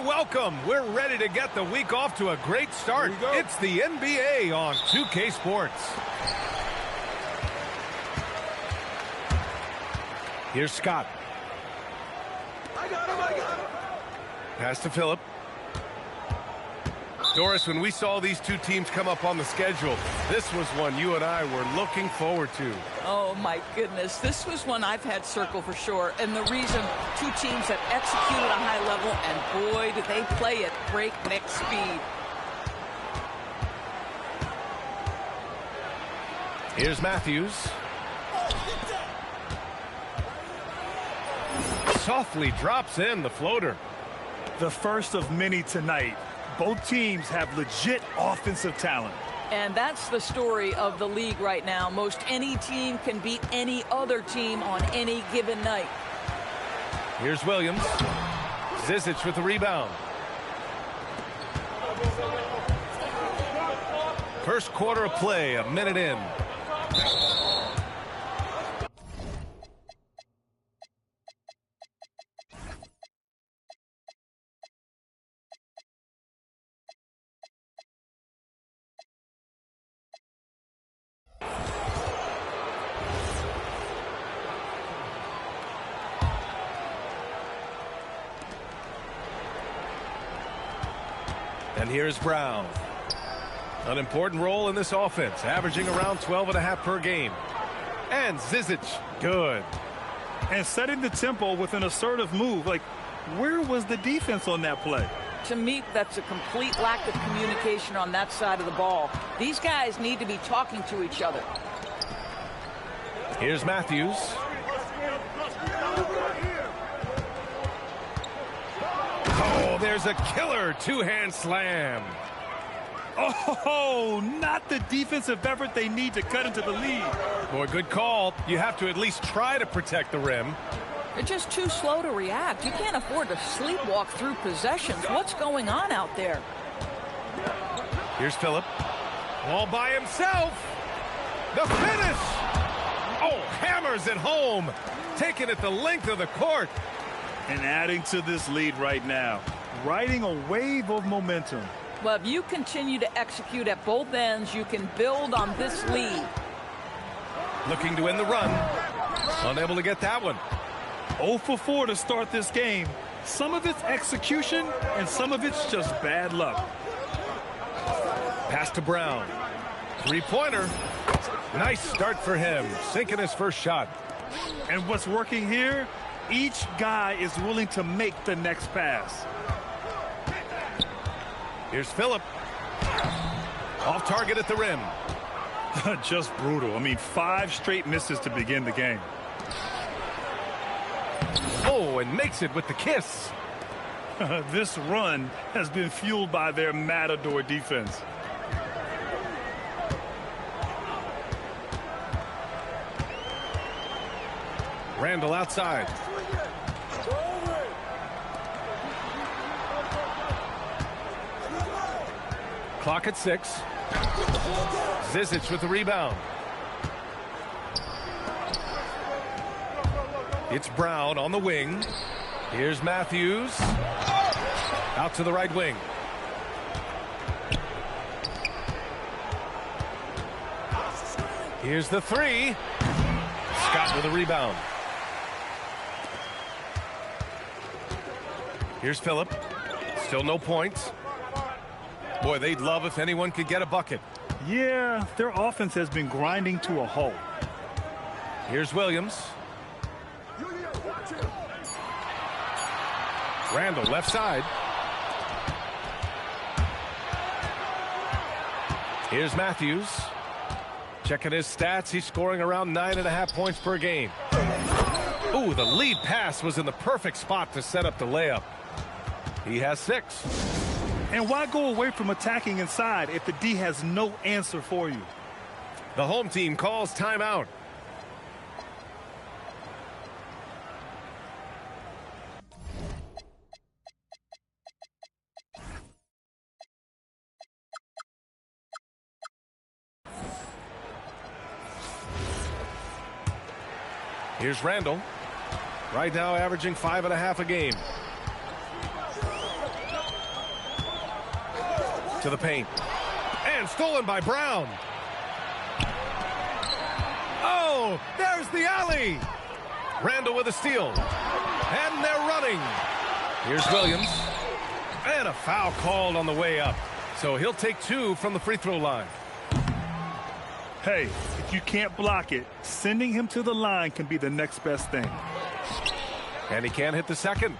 welcome. We're ready to get the week off to a great start. It's the NBA on 2K Sports. Here's Scott. I got him. Pass to Phillip. Doris, when we saw these two teams come up on the schedule, this was one you and I were looking forward to. Oh, my goodness. This was one I've had circled for sure. And the reason, two teams that execute at a high level, and boy, do they play at breakneck speed. Here's Matthews. Softly drops in the floater. The first of many tonight. Both teams have legit offensive talent. And that's the story of the league right now. Most any team can beat any other team on any given night. Here's Williams. Zizic with the rebound. First quarter of play, a minute in. And here's Brown. An important role in this offense, averaging around 12.5 per game. And Zizic, good. And setting the tempo with an assertive move. Like, where was the defense on that play? To me, that's a complete lack of communication on that side of the ball. These guys need to be talking to each other. Here's Matthews. Oh, there's a killer two-hand slam. Oh, not the defensive effort they need to cut into the lead. Boy, good call. You have to at least try to protect the rim. They're just too slow to react. You can't afford to sleepwalk through possessions. What's going on out there? Here's Phillip. All by himself. The finish. Oh, hammers it home. Taking it the length of the court. And adding to this lead right now. Riding a wave of momentum. Well, if you continue to execute at both ends, you can build on this lead. Looking to end the run. Unable to get that one. 0 for 4 to start this game. Some of it's execution, and some of it's just bad luck. Pass to Brown. Three-pointer. Nice start for him. Sinking his first shot. And what's working here? Each guy is willing to make the next pass. Here's Phillip. Off target at the rim. Just brutal. I mean, 5 straight misses to begin the game. Oh, and makes it with the kiss. This run has been fueled by their Matador defense. Randall outside. Clock at 6. Zizic with the rebound. It's Brown on the wing. Here's Matthews. Out to the right wing. Here's the three. Scott with a rebound. Here's Phillip. Still no points. Boy, they'd love if anyone could get a bucket. Yeah, their offense has been grinding to a halt. Here's Williams. Randall left side. Here's Matthews. Checking his stats, he's scoring around 9.5 points per game. Ooh, the lead pass was in the perfect spot to set up the layup. He has 6. And why go away from attacking inside if the D has no answer for you? The home team calls timeout. Here's Randall. Right now averaging 5.5 a game. To the paint. And stolen by Brown. Oh, there's the alley. Randall with a steal. And they're running. Here's Williams. And a foul called on the way up. So he'll take 2 from the free throw line. Hey, if you can't block it, sending him to the line can be the next best thing. And he can't hit the second.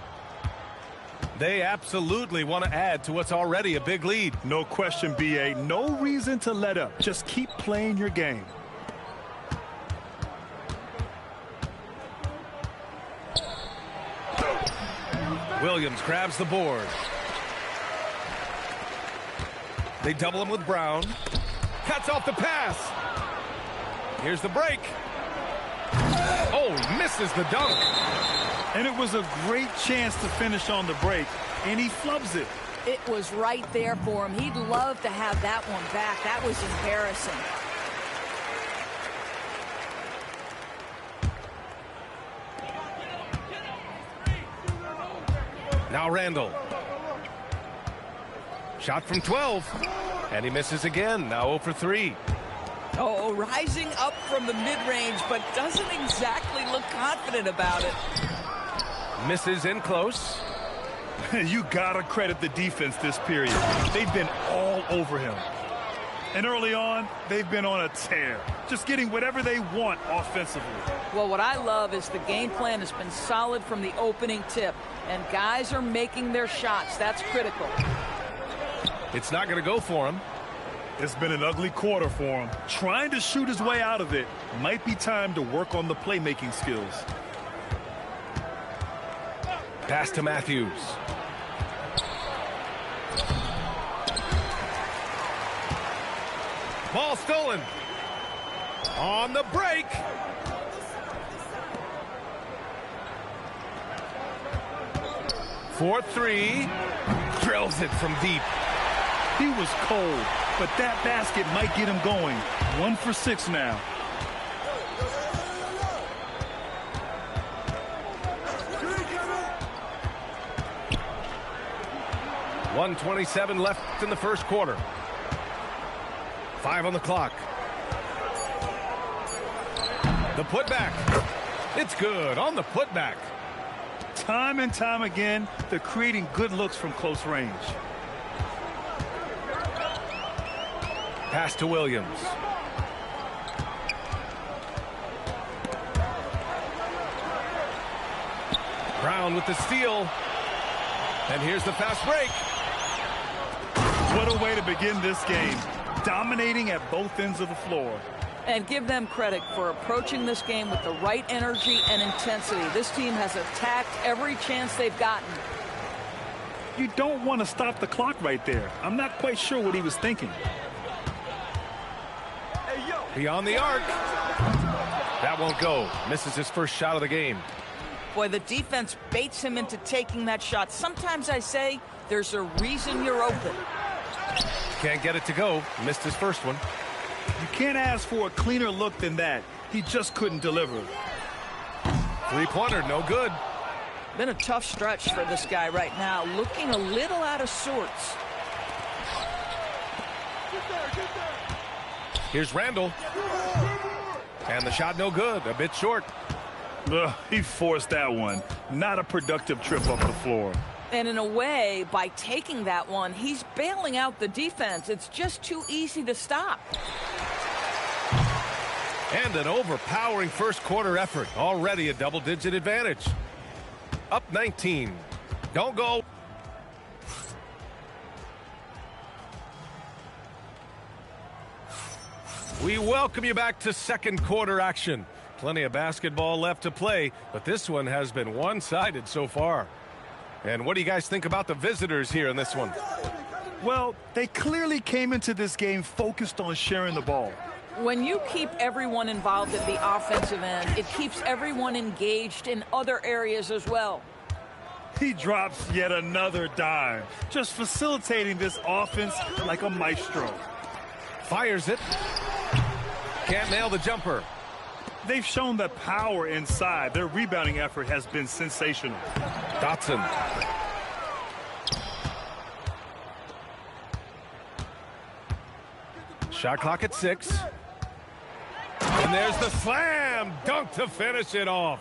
They absolutely want to add to what's already a big lead. No question, B.A. No reason to let up. Just keep playing your game. Williams grabs the board. They double him with Brown. Cuts off the pass. Here's the break. Oh, misses the dunk. And it was a great chance to finish on the break, and he flubs it. It was right there for him. He'd love to have that one back. That was embarrassing. Now Randall. Shot from 12. And he misses again. Now 0 for 3. Oh, rising up from the mid-range, but doesn't exactly look confident about it. Misses in close. You gotta credit the defense this period. They've been all over him. And early on, they've been on a tear, just getting whatever they want offensively. Well, what I love is the game plan has been solid from the opening tip, and guys are making their shots. That's critical. It's not going to go for him. It's been an ugly quarter for him. Trying to shoot his way out of it. Might be time to work on the playmaking skills. Pass to Matthews. Ball stolen. On the break. For 3. Drills it from deep. He was cold, but that basket might get him going. 1 for 6 now. .127 left in the first quarter. 5 on the clock. The putback. It's good on the putback. Time and time again, they're creating good looks from close range. Pass to Williams. Brown with the steal. And here's the fast break. What a way to begin this game. Dominating at both ends of the floor. And give them credit for approaching this game with the right energy and intensity. This team has attacked every chance they've gotten. You don't want to stop the clock right there. I'm not quite sure what he was thinking. Beyond the arc. That won't go. Misses his first shot of the game. Boy, the defense baits him into taking that shot. Sometimes I say there's a reason you're open. Can't get it to go. Missed his first one. You can't ask for a cleaner look than that. He just couldn't deliver. Three-pointer, no good. Been a tough stretch for this guy right now. Looking a little out of sorts. Here's Randall. And the shot no good. A bit short. He forced that one. Not a productive trip up the floor. And in a way, by taking that one, he's bailing out the defense. It's just too easy to stop. And an overpowering first quarter effort. Already a double-digit advantage. Up 19. Don't go. We welcome you back to second quarter action. Plenty of basketball left to play, but this one has been one-sided so far. And what do you guys think about the visitors here in this one? Well, they clearly came into this game focused on sharing the ball. When you keep everyone involved at the offensive end, it keeps everyone engaged in other areas as well. He drops yet another dime, just facilitating this offense like a maestro. Fires it. Can't nail the jumper. They've shown the power inside. Their rebounding effort has been sensational. Dotson. Shot clock at 6. And there's the slam dunk to finish it off.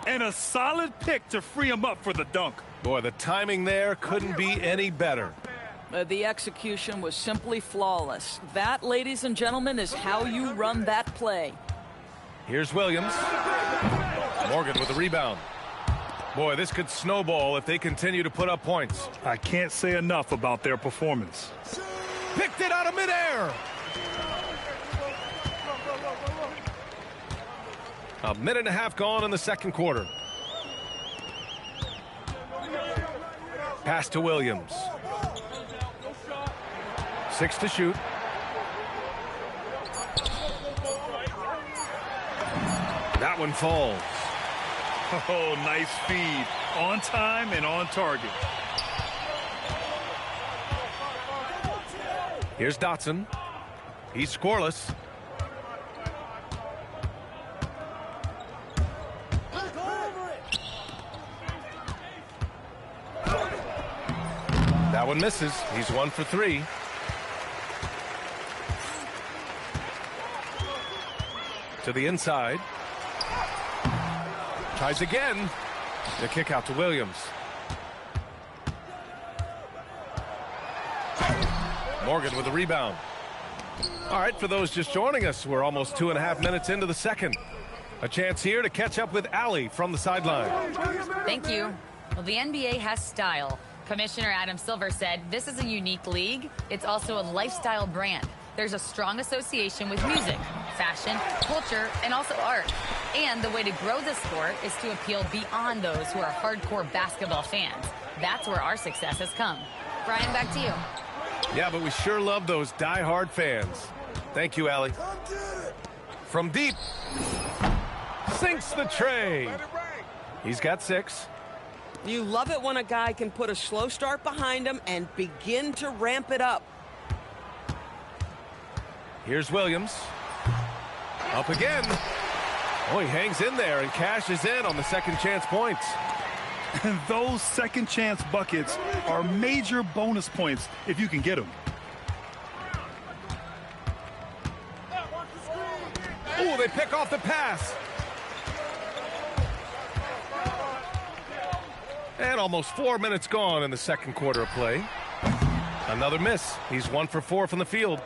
And a solid pick to free him up for the dunk. Boy, the timing there couldn't be any better. The execution was simply flawless. That, ladies and gentlemen, is how you run that play. Here's Williams. Morgan with the rebound. Boy, this could snowball if they continue to put up points. I can't say enough about their performance. Picked it out of midair. A minute and a half gone in the second quarter. Pass to Williams. 6 to shoot. That one falls. Oh, nice feed. On time and on target. Here's Dotson. He's scoreless. That one misses. He's 1 for 3. To the inside. Tries again. The kick out to Williams. Morgan with the rebound. All right, for those just joining us, we're almost 2.5 minutes into the second. A chance here to catch up with Allie from the sideline. Thank you. Well, the NBA has style. Commissioner Adam Silver said this is a unique league. It's also a lifestyle brand. There's a strong association with music, fashion, culture, and also art. And the way to grow this sport is to appeal beyond those who are hardcore basketball fans. That's where our success has come. Brian, back to you. Yeah, but we sure love those die-hard fans. Thank you, Allie. From deep. Sinks the tray. He's got 6. You love it when a guy can put a slow start behind him and begin to ramp it up. Here's Williams. Up again. Oh, he hangs in there and cashes in on the second chance points. And those second chance buckets are major bonus points if you can get them. Oh, they pick off the pass. And almost 4 minutes gone in the second quarter of play. Another miss. He's 1 for 4 from the field.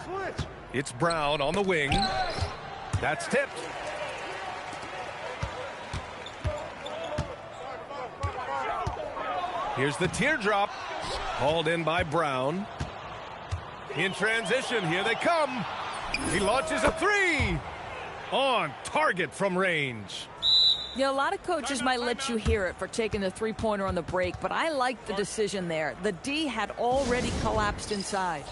Switch. It's Brown on the wing. That's tipped. Here's the teardrop. Hauled in by Brown. In transition, here they come. He launches a 3. On target from range. Yeah, a lot of coaches might let you hear it for taking the three-pointer on the break, but I like the decision there. The D had already collapsed inside.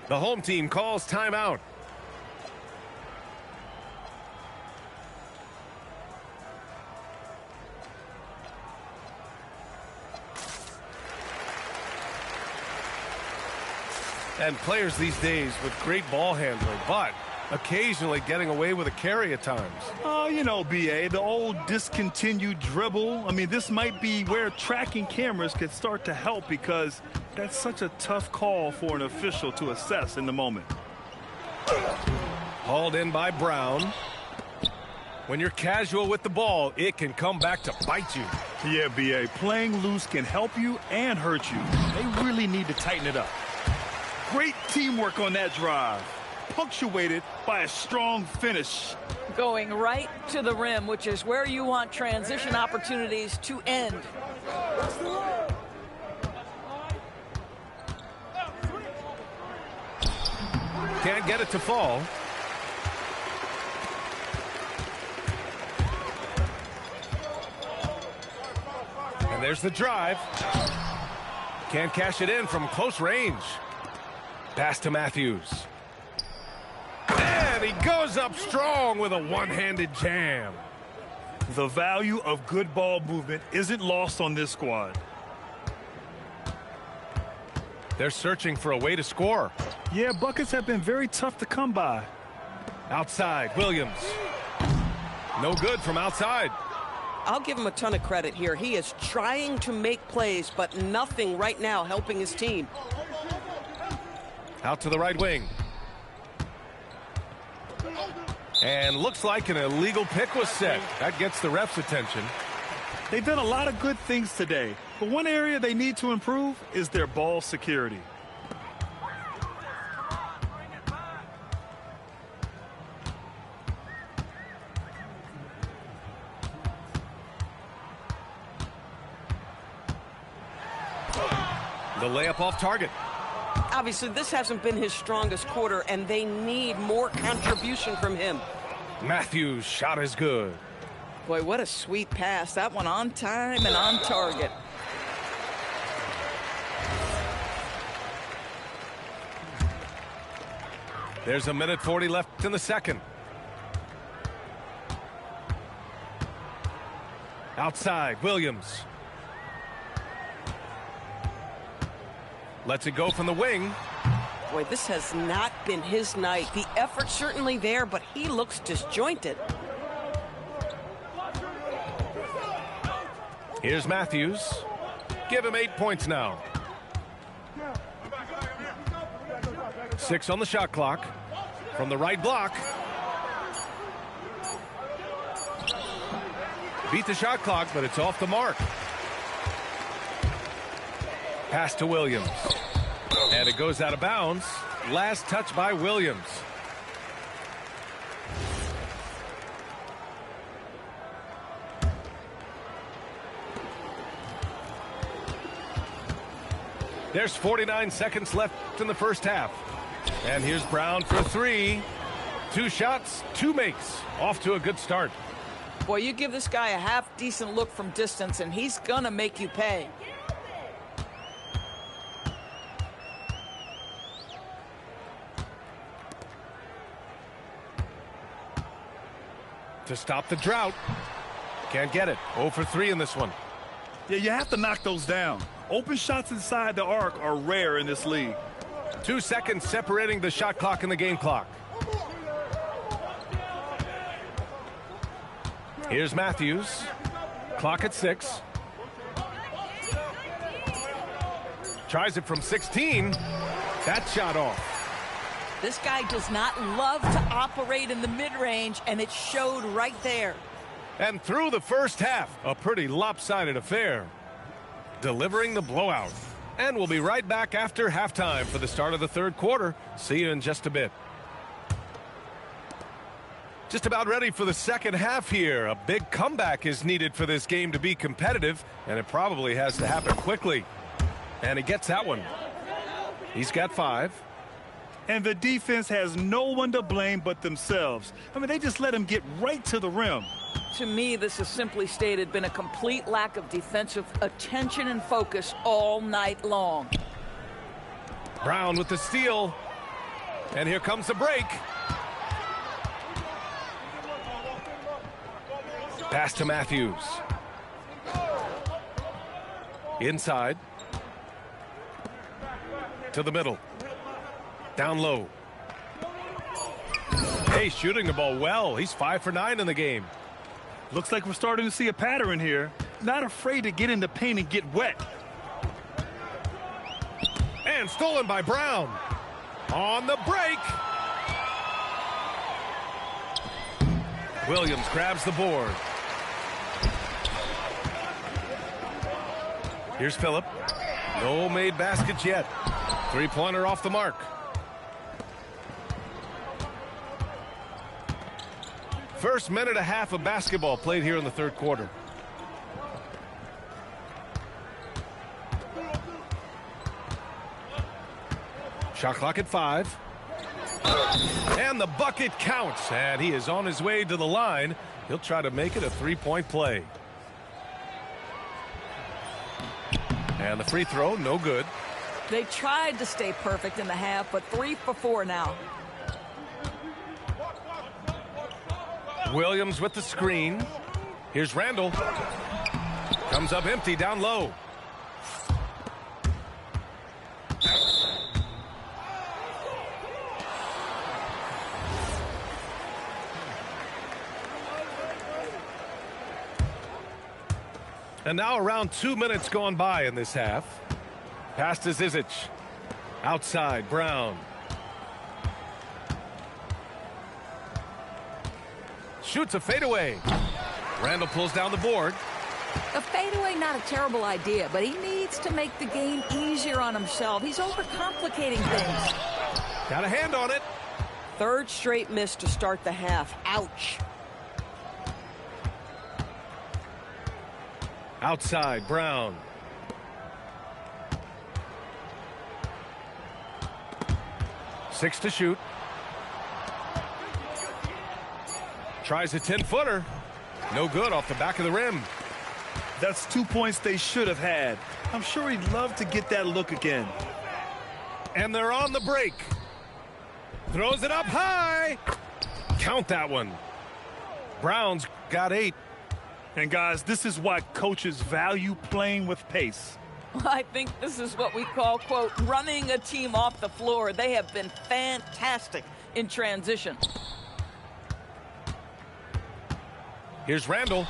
The home team calls timeout. And players these days with great ball handling, but occasionally getting away with a carry at times. Oh, you know, BA, the old discontinued dribble. I mean, this might be where tracking cameras could start to help because that's such a tough call for an official to assess in the moment. Hauled in by Brown. When you're casual with the ball, it can come back to bite you. Yeah, BA, playing loose can help you and hurt you. They really need to tighten it up. Great teamwork on that drive, punctuated by a strong finish. Going right to the rim, which is where you want transition opportunities to end. Can't get it to fall. And there's the drive. Can't cash it in from close range. Pass to Matthews. And he goes up strong with a one-handed jam. The value of good ball movement isn't lost on this squad. They're searching for a way to score. Yeah, buckets have been very tough to come by. Outside, Williams. No good from outside. I'll give him a ton of credit here. He is trying to make plays, but nothing right now helping his team. Out to the right wing. And looks like an illegal pick was set. That gets the ref's attention. They've done a lot of good things today, but one area they need to improve is their ball security. The layup off target. Obviously, this hasn't been his strongest quarter, and they need more contribution from him. Matthews' shot is good. Boy, what a sweet pass. That one on time and on target. There's a minute 40 left in the second. Outside, Williams. Lets it go from the wing. Boy, this has not been his night. The effort's certainly there, but he looks disjointed. Here's Matthews. Give him 8 points now. 6 on the shot clock. From the right block. Beat the shot clock, but it's off the mark. Pass to Williams. And it goes out of bounds. Last touch by Williams. There's 49 seconds left in the first half. And here's Brown for 3. 2 shots, 2 makes. Off to a good start. Boy, you give this guy a half-decent look from distance, and he's gonna make you pay. To stop the drought. Can't get it. 0 for 3 in this one. Yeah, you have to knock those down. Open shots inside the arc are rare in this league. 2 seconds separating the shot clock and the game clock. Here's Matthews. Clock at 6. Tries it from 16. That shot off. This guy does not love to operate in the mid-range, and it showed right there. And through the first half, a pretty lopsided affair. Delivering the blowout. And we'll be right back after halftime for the start of the third quarter. See you in just a bit. Just about ready for the second half here. A big comeback is needed for this game to be competitive, and it probably has to happen quickly. And he gets that one. He's got 5. And the defense has no one to blame but themselves. I mean, they just let him get right to the rim. To me, this has simply stated been a complete lack of defensive attention and focus all night long. Brown with the steal. And here comes the break. Pass to Matthews. Inside. To the middle. Down low. Hey, shooting the ball well. He's 5 for 9 in the game. Looks like we're starting to see a pattern here. Not afraid to get in the paint and get wet. And stolen by Brown. On the break. Williams grabs the board. Here's Phillip. No made baskets yet. 3-pointer off the mark. First minute and a half of basketball played here in the third quarter. Shot clock at 5. And the bucket counts. And he is on his way to the line. He'll try to make it a 3-point play. And the free throw, no good. They tried to stay perfect in the half, but 3 for 4 now. Williams with the screen. Here's Randall. Comes up empty down low. And now around 2 minutes gone by in this half. Pass to Zizic. Outside, Brown. Shoots a fadeaway. Randall pulls down the board. A fadeaway, not a terrible idea, but he needs to make the game easier on himself. He's overcomplicating things. Got a hand on it. Third straight miss to start the half. Ouch. Outside, Brown. Six to shoot. Tries a 10-footer. No good off the back of the rim. That's 2 points they should have had. I'm sure he'd love to get that look again. And they're on the break. Throws it up high. Count that one. Brown's got 8. And guys, this is why coaches value playing with pace. I think this is what we call, quote, running a team off the floor. They have been fantastic in transition. Here's Randall.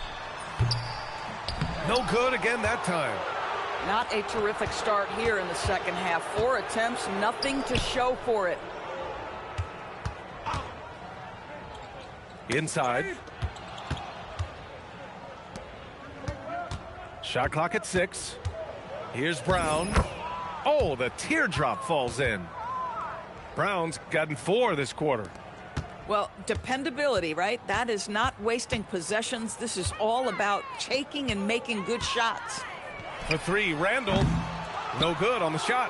No good again that time. Not a terrific start here in the second half. 4 attempts, nothing to show for it. Inside. Shot clock at 6. Here's Brown. Oh, the teardrop falls in. Brown's gotten 4 this quarter. Well, dependability, right? That is not wasting possessions. This is all about taking and making good shots. For 3, Randall. No good on the shot.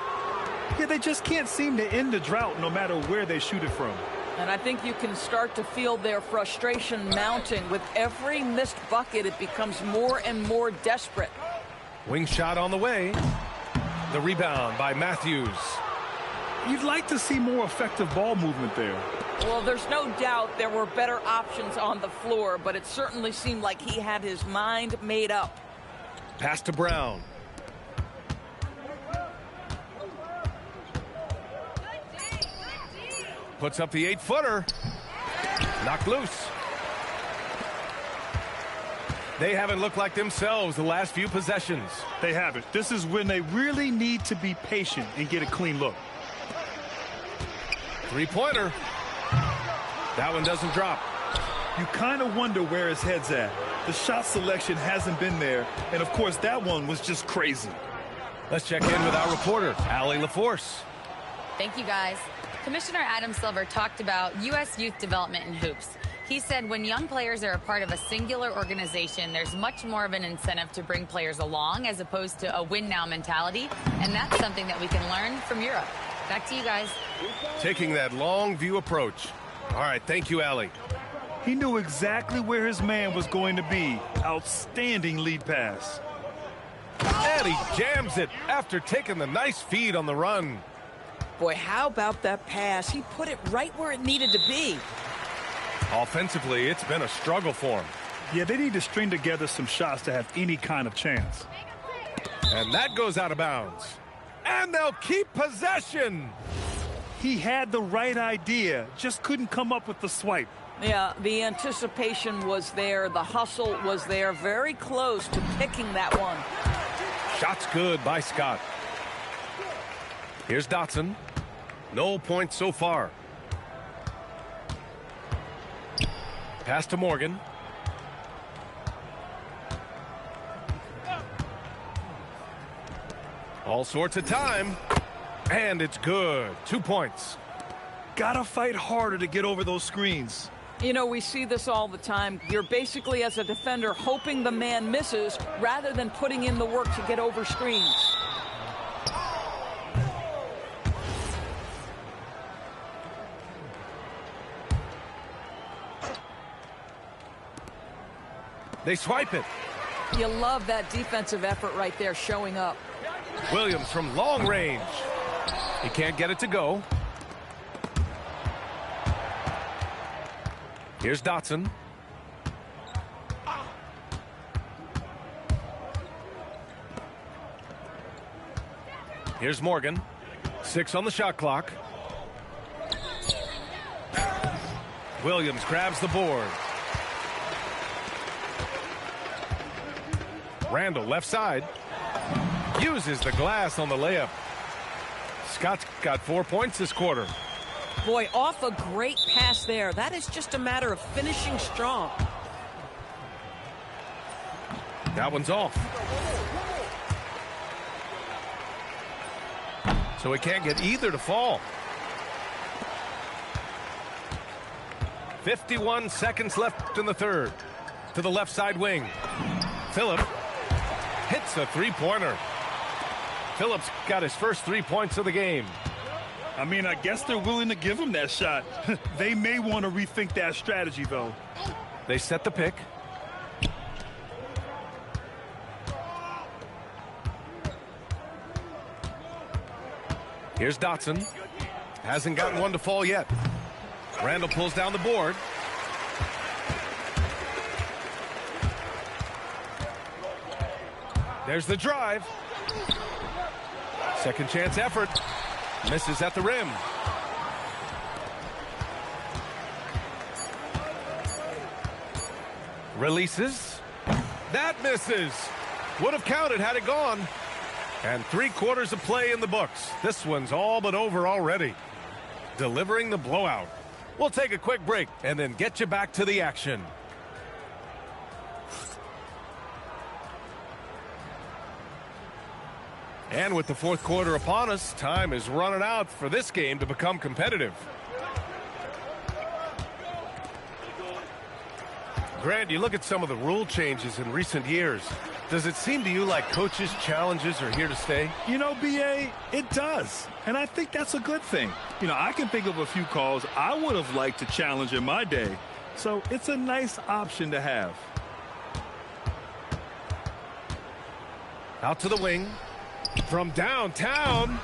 Yeah, they just can't seem to end the drought no matter where they shoot it from. And I think you can start to feel their frustration mounting. With every missed bucket, it becomes more and more desperate. Wing shot on the way. The rebound by Matthews. You'd like to see more effective ball movement there. Well, there's no doubt there were better options on the floor, but it certainly seemed like he had his mind made up. Pass to Brown. Puts up the 8-footer. Knocked loose. They haven't looked like themselves the last few possessions. They haven't. This is when they really need to be patient and get a clean look. 3-pointer. That one doesn't drop. You kind of wonder where his head's at. The shot selection hasn't been there, and of course that one was just crazy. Let's check in with our reporter, Allie LaForce. Thank you, guys. Commissioner Adam Silver talked about U.S. youth development in hoops. He said when young players are a part of a singular organization, there's much more of an incentive to bring players along as opposed to a win-now mentality, and that's something that we can learn from Europe. Back to you guys. Taking that long view approach. All right, thank you, Allie. He knew exactly where his man was going to be. Outstanding lead pass. And he jams it after taking the nice feed on the run. Boy, how about that pass? He put it right where it needed to be. Offensively, it's been a struggle for him. Yeah, they need to string together some shots to have any kind of chance. And that goes out of bounds. And they'll keep possession. He had the right idea, just couldn't come up with the swipe. Yeah, the anticipation was there. The hustle was there. Very close to picking that one. Shot's good by Scott. Here's Dotson. No points so far. Pass to Morgan. All sorts of time. And it's good. 2 points. Gotta fight harder to get over those screens. You know, we see this all the time. You're basically, as a defender, hoping the man misses rather than putting in the work to get over screens. They swipe it. You love that defensive effort right there showing up. Williams from long range. He can't get it to go. Here's Dotson. Here's Morgan. 6 on the shot clock. Williams grabs the board. Randall, left side. Uses the glass on the layup. Scott's got 4 points this quarter. Boy, off a great pass there. That is just a matter of finishing strong. That one's off. So he can't get either to fall. 51 seconds left in the third. To the left side wing. Phillip hits a three-pointer. Phillip's got his first 3 points of the game. I mean, I guess they're willing to give him that shot. They may want to rethink that strategy, though. They set the pick. Here's Dotson. Hasn't gotten one to fall yet. Randall pulls down the board. There's the drive. Second chance effort. Misses at the rim. Releases. That misses. Would have counted had it gone. And 3 quarters of play in the books. This one's all but over already. Delivering the blowout. We'll take a quick break and then get you back to the action. And with the fourth quarter upon us, time is running out for this game to become competitive. Grant, you look at some of the rule changes in recent years. Does it seem to you like coaches' challenges are here to stay? You know, B.A., it does. And I think that's a good thing. You know, I can think of a few calls I would have liked to challenge in my day. So it's a nice option to have. Out to the wing. From downtown.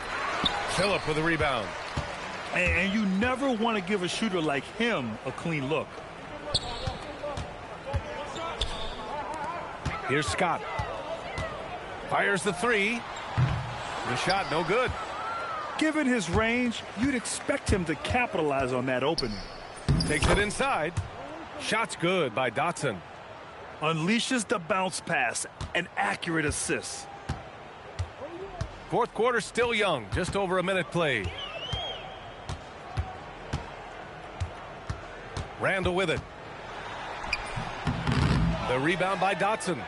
Phillip with a rebound. And you never want to give a shooter like him a clean look. Here's Scott. Fires the three. The shot no good. Given his range, you'd expect him to capitalize on that opening. Takes it inside. Shot's good by Dotson. Unleashes the bounce pass. An accurate assist. Fourth quarter still young. Just over a minute played. Randall with it. The rebound by Dotson.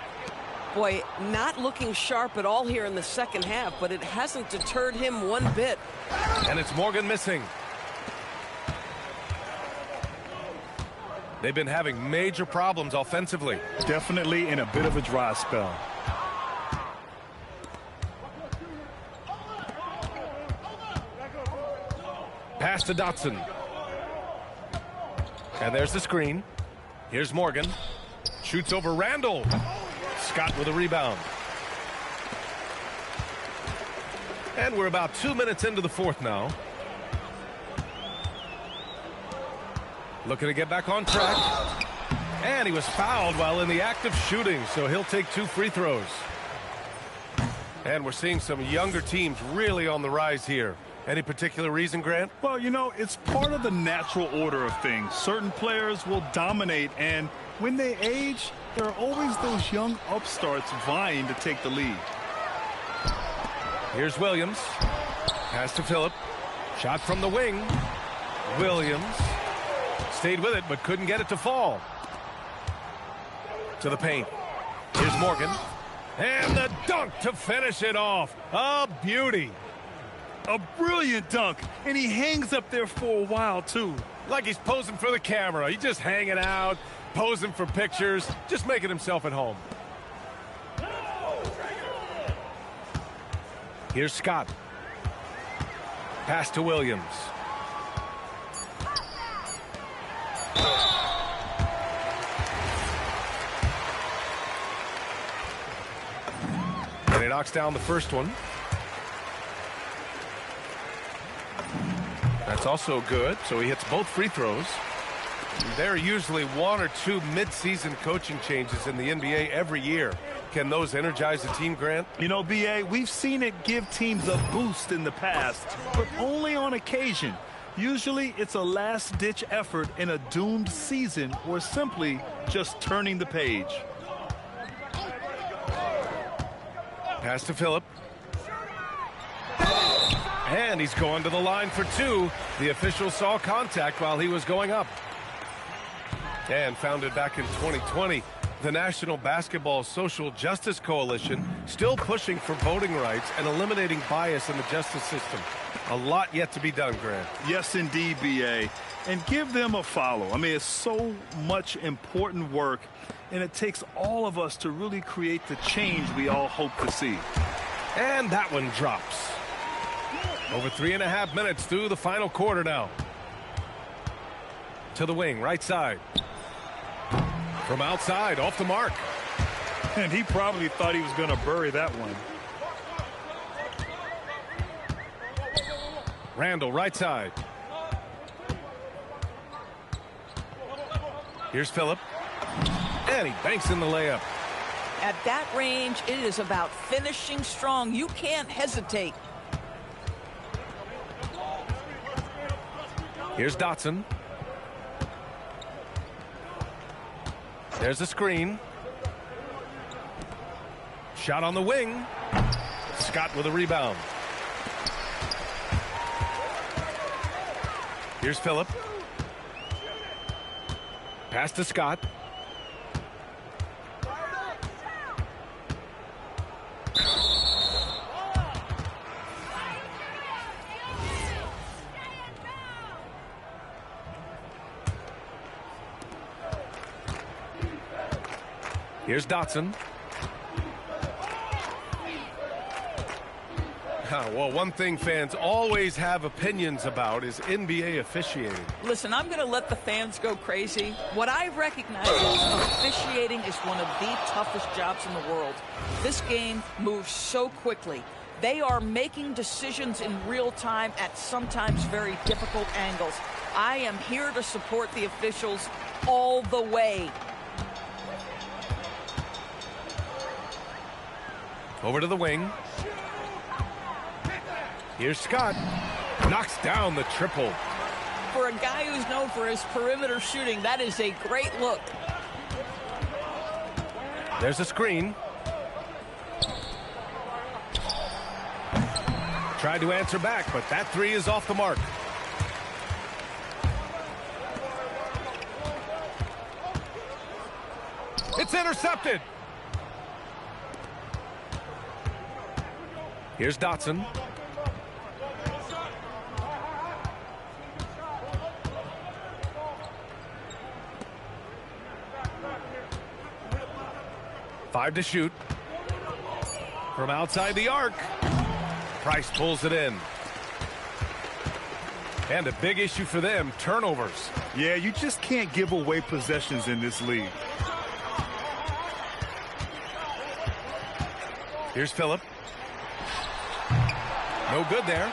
Boy, not looking sharp at all here in the second half, but it hasn't deterred him one bit. And it's Morgan missing. They've been having major problems offensively. Definitely in a bit of a dry spell. Pass to Dotson. And there's the screen. Here's Morgan. Shoots over Randall. Scott with a rebound. And we're about 2 minutes into the fourth now. Looking to get back on track. And he was fouled while in the act of shooting, so he'll take 2 free throws. And we're seeing some younger teams really on the rise here. Any particular reason, Grant? Well, you know, it's part of the natural order of things. Certain players will dominate, and when they age, there are always those young upstarts vying to take the lead. Here's Williams. Pass to Phillip. Shot from the wing. Williams stayed with it, but couldn't get it to fall. To the paint. Here's Morgan. And the dunk to finish it off. A beauty. A brilliant dunk, and he hangs up there for a while, too. Like he's posing for the camera. He's just hanging out, posing for pictures, just making himself at home. Here's Scott. Pass to Williams. And he knocks down the first one. That's also good, so he hits both free throws. There are usually 1 or 2 mid-season coaching changes in the NBA every year. Can those energize a team, Grant? You know, B.A., we've seen it give teams a boost in the past, but only on occasion. Usually it's a last-ditch effort in a doomed season or simply just turning the page. Pass to Phillip. And he's going to the line for two. The official saw contact while he was going up. And founded back in 2020, the National Basketball Social Justice Coalition still pushing for voting rights and eliminating bias in the justice system. A lot yet to be done, Grant. Yes, indeed, B.A. And give them a follow. I mean, it's so much important work, and it takes all of us to really create the change we all hope to see. And that one drops. Over 3.5 minutes through the final quarter now. To the wing, right side. From outside, off the mark. And he probably thought he was going to bury that one. Randall, right side. Here's Phillip. And he banks in the layup. At that range, it is about finishing strong. You can't hesitate. Here's Dotson. There's a screen. Shot on the wing. Scott with a rebound. Here's Phillip. Pass to Scott. Here's Dotson. Well, one thing fans always have opinions about is NBA officiating. Listen, I'm going to let the fans go crazy. What I recognize is officiating is one of the toughest jobs in the world. This game moves so quickly. They are making decisions in real time at sometimes very difficult angles. I am here to support the officials all the way. Over to the wing. Here's Scott. Knocks down the triple. For a guy who's known for his perimeter shooting, that is a great look. There's a screen. Tried to answer back, but that three is off the mark. It's intercepted. Here's Dotson. Five to shoot. From outside the arc. Price pulls it in. And a big issue for them, turnovers. Yeah, you just can't give away possessions in this league. Here's Phillip. No good there.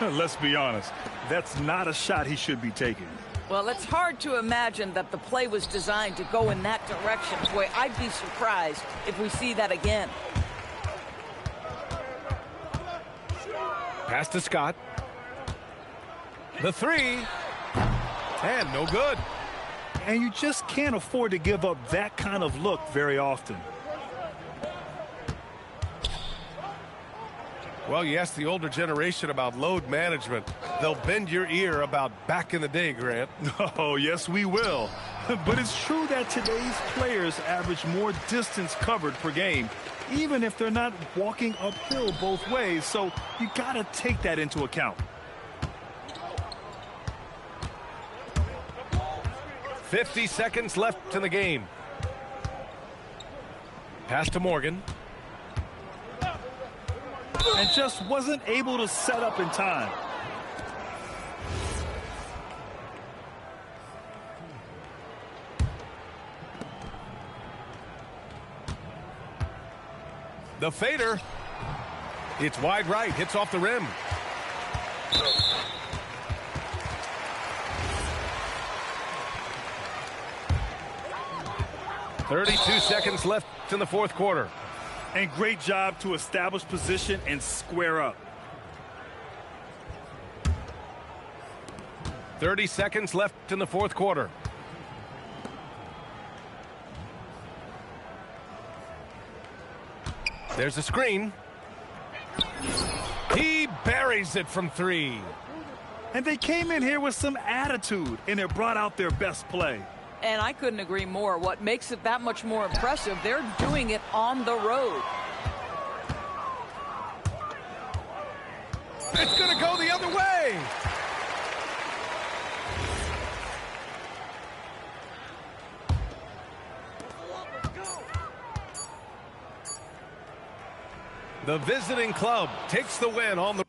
Let's be honest. That's not a shot he should be taking. Well, it's hard to imagine that the play was designed to go in that direction. Boy, I'd be surprised if we see that again. Pass to Scott. The three. And no good. And you just can't afford to give up that kind of look very often. Well, you ask the older generation about load management. They'll bend your ear about back in the day, Grant. Oh, yes, we will. But it's true that today's players average more distance covered per game, even if they're not walking uphill both ways. So you got to take that into account. 50 seconds left in the game. Pass to Morgan. And just wasn't able to set up in time. The fader. It's wide right. Hits off the rim. .32 seconds left in the fourth quarter. And great job to establish position and square up. 30 seconds left in the fourth quarter. There's a screen. He buries it from 3. And they came in here with some attitude, and it brought out their best play. And I couldn't agree more. What makes it that much more impressive, they're doing it on the road. It's going to go the other way. The visiting club takes the win on the